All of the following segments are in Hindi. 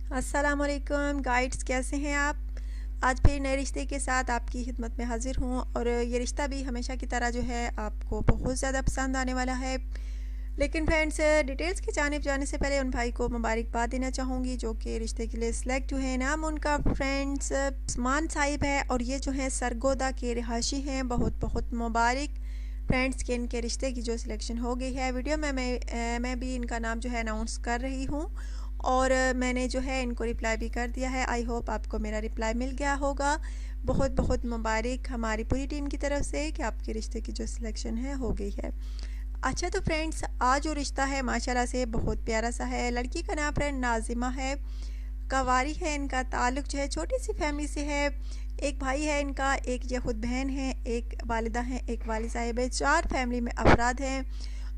अस्सलामुअलैकुम गाइड्स, कैसे हैं आप। आज फिर नए रिश्ते के साथ आपकी खिदमत में हाजिर हूँ और ये रिश्ता भी हमेशा की तरह जो है आपको बहुत ज़्यादा पसंद आने वाला है। लेकिन फ्रेंड्स, डिटेल्स की जानिब जाने से पहले उन भाई को मुबारकबाद देना चाहूँगी जो कि रिश्ते के लिए सिलेक्ट हुए हैं। नाम उनका फ्रेंड्स उस्मान साहिब है और ये जो है सरगोदा के रिहायशी हैं। बहुत बहुत मुबारक फ्रेंड्स के इनके रिश्ते की जो सिलेक्शन हो गई है। वीडियो में मैं भी इनका नाम जो है अनाउंस कर रही हूँ और मैंने जो है इनको रिप्लाई भी कर दिया है। आई होप आपको मेरा रिप्लाई मिल गया होगा। बहुत बहुत मुबारक हमारी पूरी टीम की तरफ से कि आपके रिश्ते की जो सिलेक्शन है हो गई है। अच्छा तो फ्रेंड्स, आज जो रिश्ता है माशाल्लाह से बहुत प्यारा सा है। लड़की का नाम फ्रेंड नाजिमा है, कवारी है। इनका ताल्लुक जो है छोटी सी फैमिली से है। एक भाई है इनका, एक ये खुद बहन है, एक वालिदा है, एक वालिद साहिब है। 4 फैमिली में अफराद हैं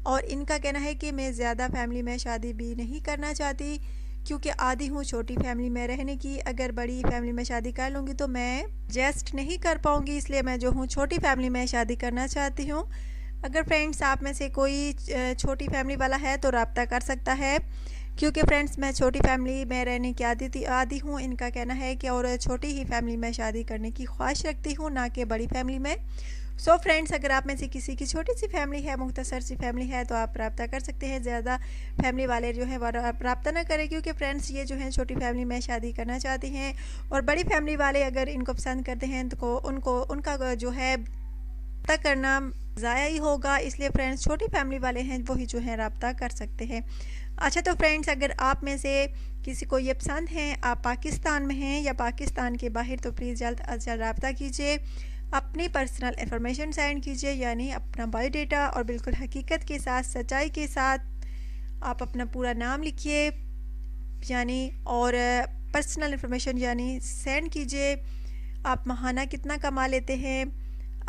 और इनका कहना है कि मैं ज़्यादा फैमिली में शादी भी नहीं करना चाहती क्योंकि आदी हूँ छोटी फैमिली में रहने की। अगर बड़ी फैमिली में शादी कर लूँगी तो मैं एडजस्ट नहीं कर पाऊँगी, इसलिए मैं जो हूँ छोटी फैमिली में शादी करना चाहती हूँ। अगर फ्रेंड्स आप में से कोई छोटी फैमिली वाला है तो रब्ता कर सकता है क्योंकि फ्रेंड्स मैं छोटी फैमिली में रहने की आदी हूँ। इनका कहना है कि और छोटी ही फैमिली में शादी करने की ख्वाहिश रखती हूँ, ना कि बड़ी फैमिली में। सो फ्रेंड्स, अगर आप में से किसी की छोटी सी फैमिली है, मुख्तसर सी फैमिली है तो आप रब्ता कर सकते हैं। ज़्यादा फैमिली वाले जो है वो रब्ता ना करें क्योंकि फ्रेंड्स ये जो है छोटी फैमिली में शादी करना चाहते हैं और बड़ी फैमिली वाले अगर इनको पसंद करते हैं तो उनका जो है रब्ता करना ज़ाया ही होगा। इसलिए फ्रेंड्स छोटी फैमिली वाले हैं वही जो है रब्ता कर सकते हैं। अच्छा तो फ्रेंड्स, अगर आप में से किसी को ये पसंद है, आप पाकिस्तान में हैं या पाकिस्तान के बाहर, तो प्लीज़ जल्द अज जल्द रब्ता कीजिए। अपनी पर्सनल इन्फॉर्मेशन सेंड कीजिए, यानी अपना बायोडाटा और बिल्कुल हकीकत के साथ, सच्चाई के साथ आप अपना पूरा नाम लिखिए यानी और पर्सनल इन्फॉर्मेशन यानी सेंड कीजिए। आप माहाना कितना कमा लेते हैं,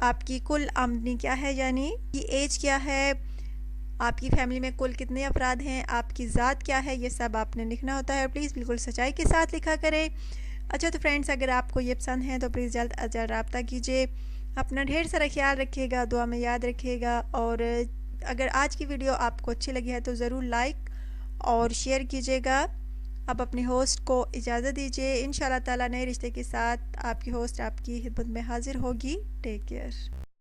आपकी कुल आमदनी क्या है, यानी की एज क्या है, आपकी फैमिली में कुल कितने अफराद हैं, आपकी ज़ात क्या है, ये सब आपने लिखना होता है। प्लीज़ बिल्कुल सच्चाई के साथ लिखा करें। अच्छा तो फ्रेंड्स, अगर आपको ये पसंद है तो प्लीज़ जल्द अज जल्द रब्ता कीजिए। अपना ढेर सारा ख्याल रखिएगा, दुआ में याद रखिएगा। और अगर आज की वीडियो आपको अच्छी लगी है तो ज़रूर लाइक और शेयर कीजिएगा। अब अपने होस्ट को इजाज़त दीजिए। इंशाल्लाह ताला नए रिश्ते के साथ आपकी होस्ट आपकी खिदमत में हाजिर होगी। Take care.